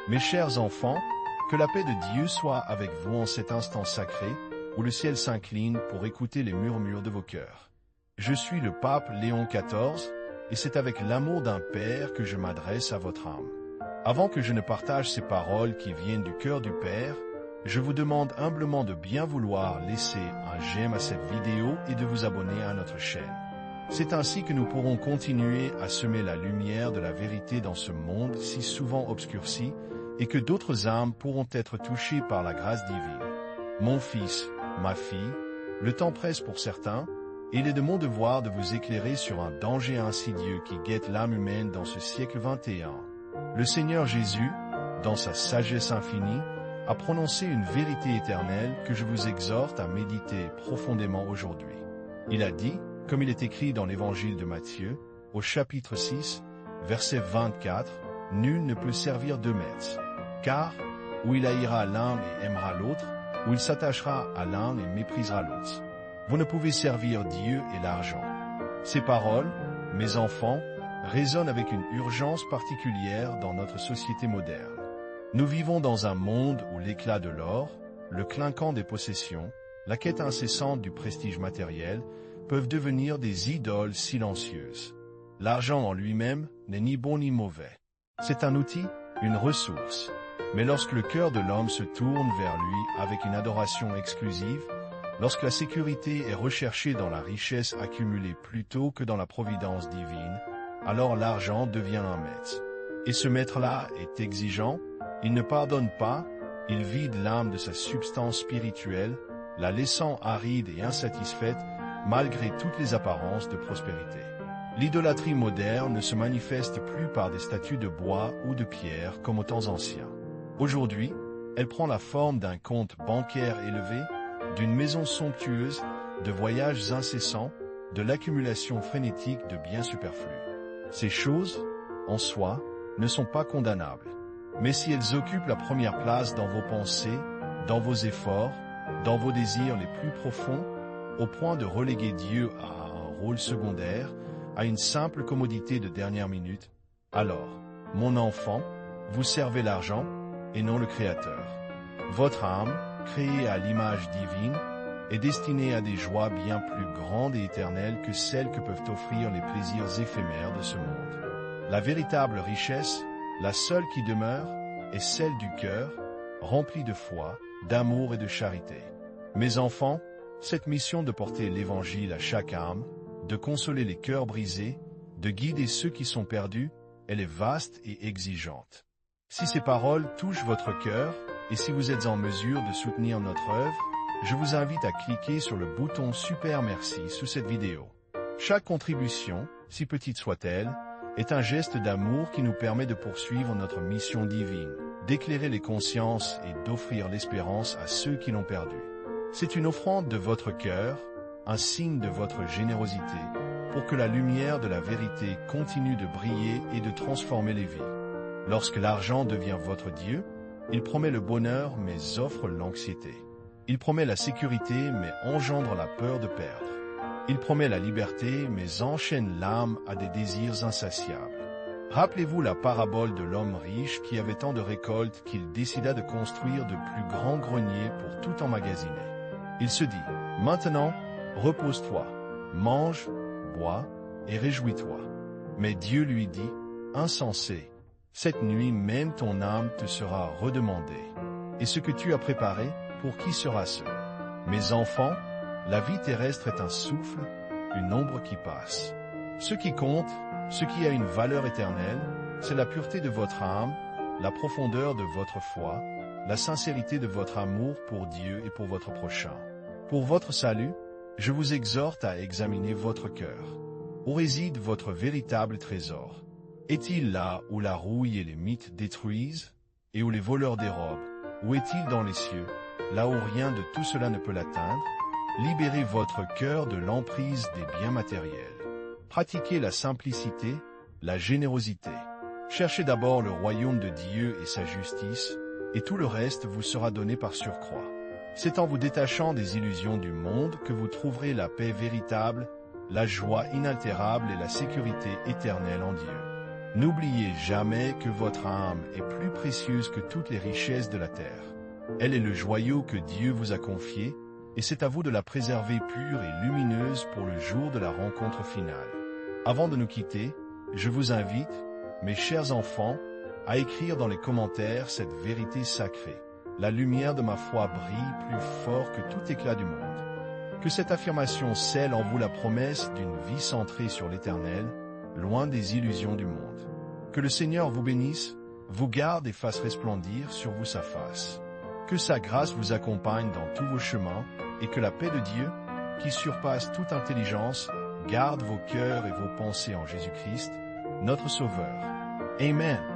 Mes chers enfants, que la paix de Dieu soit avec vous en cet instant sacré, où le ciel s'incline pour écouter les murmures de vos cœurs. Je suis le pape Léon XIV, et c'est avec l'amour d'un père que je m'adresse à votre âme. Avant que je ne partage ces paroles qui viennent du cœur du Père, je vous demande humblement de bien vouloir laisser un j'aime à cette vidéo et de vous abonner à notre chaîne. C'est ainsi que nous pourrons continuer à semer la lumière de la vérité dans ce monde si souvent obscurci, et que d'autres âmes pourront être touchées par la grâce divine. Mon fils, ma fille, le temps presse pour certains, et il est de mon devoir de vous éclairer sur un danger insidieux qui guette l'âme humaine dans ce siècle XXI. Le Seigneur Jésus, dans sa sagesse infinie, a prononcé une vérité éternelle que je vous exhorte à méditer profondément aujourd'hui. Il a dit, comme il est écrit dans l'Évangile de Matthieu, au chapitre 6, verset 24, « Nul ne peut servir deux maîtres, car ou il haïra l'un et aimera l'autre, ou il s'attachera à l'un et méprisera l'autre. Vous ne pouvez servir Dieu et l'argent. » Ces paroles, mes enfants, résonnent avec une urgence particulière dans notre société moderne. Nous vivons dans un monde où l'éclat de l'or, le clinquant des possessions, la quête incessante du prestige matériel peuvent devenir des idoles silencieuses. L'argent en lui-même n'est ni bon ni mauvais. C'est un outil, une ressource. Mais lorsque le cœur de l'homme se tourne vers lui avec une adoration exclusive, lorsque la sécurité est recherchée dans la richesse accumulée plutôt que dans la providence divine, alors l'argent devient un maître. Et ce maître-là est exigeant, il ne pardonne pas, il vide l'âme de sa substance spirituelle, la laissant aride et insatisfaite malgré toutes les apparences de prospérité. L'idolâtrie moderne ne se manifeste plus par des statues de bois ou de pierre comme aux temps anciens. Aujourd'hui, elle prend la forme d'un compte bancaire élevé, d'une maison somptueuse, de voyages incessants, de l'accumulation frénétique de biens superflus. Ces choses, en soi, ne sont pas condamnables. Mais si elles occupent la première place dans vos pensées, dans vos efforts, dans vos désirs les plus profonds, au point de reléguer Dieu à un rôle secondaire, à une simple commodité de dernière minute, alors, mon enfant, vous servez l'argent et non le Créateur. Votre âme, créée à l'image divine, est destinée à des joies bien plus grandes et éternelles que celles que peuvent offrir les plaisirs éphémères de ce monde. La véritable richesse, la seule qui demeure, est celle du cœur, rempli de foi, d'amour et de charité. Mes enfants, cette mission de porter l'Évangile à chaque âme, de consoler les cœurs brisés, de guider ceux qui sont perdus, elle est vaste et exigeante. Si ces paroles touchent votre cœur, et si vous êtes en mesure de soutenir notre œuvre, je vous invite à cliquer sur le bouton Super Merci sous cette vidéo. Chaque contribution, si petite soit-elle, est un geste d'amour qui nous permet de poursuivre notre mission divine, d'éclairer les consciences et d'offrir l'espérance à ceux qui l'ont perdu. C'est une offrande de votre cœur, un signe de votre générosité, pour que la lumière de la vérité continue de briller et de transformer les vies. Lorsque l'argent devient votre Dieu, il promet le bonheur mais offre l'anxiété. Il promet la sécurité mais engendre la peur de perdre. Il promet la liberté mais enchaîne l'âme à des désirs insatiables. Rappelez-vous la parabole de l'homme riche qui avait tant de récoltes qu'il décida de construire de plus grands greniers pour tout emmagasiner. Il se dit, « Maintenant, repose-toi, mange, bois et réjouis-toi. » Mais Dieu lui dit, « Insensé, cette nuit même ton âme te sera redemandée. Et ce que tu as préparé, pour qui sera-ce? Mes enfants, la vie terrestre est un souffle, une ombre qui passe. Ce qui compte, ce qui a une valeur éternelle, c'est la pureté de votre âme, la profondeur de votre foi, la sincérité de votre amour pour Dieu et pour votre prochain. Pour votre salut, je vous exhorte à examiner votre cœur. Où réside votre véritable trésor? Est-il là où la rouille et les mythes détruisent, et où les voleurs dérobent? Ou est-il dans les cieux, là où rien de tout cela ne peut l'atteindre? Libérez votre cœur de l'emprise des biens matériels. Pratiquez la simplicité, la générosité. Cherchez d'abord le royaume de Dieu et sa justice, et tout le reste vous sera donné par surcroît. C'est en vous détachant des illusions du monde que vous trouverez la paix véritable, la joie inaltérable et la sécurité éternelle en Dieu. N'oubliez jamais que votre âme est plus précieuse que toutes les richesses de la terre. Elle est le joyau que Dieu vous a confié, et c'est à vous de la préserver pure et lumineuse pour le jour de la rencontre finale. Avant de nous quitter, je vous invite, mes chers enfants, à écrire dans les commentaires cette vérité sacrée. La lumière de ma foi brille plus fort que tout éclat du monde. Que cette affirmation scelle en vous la promesse d'une vie centrée sur l'Éternel, loin des illusions du monde. Que le Seigneur vous bénisse, vous garde et fasse resplendir sur vous sa face. Que sa grâce vous accompagne dans tous vos chemins, et que la paix de Dieu, qui surpasse toute intelligence, garde vos cœurs et vos pensées en Jésus-Christ, notre Sauveur. Amen.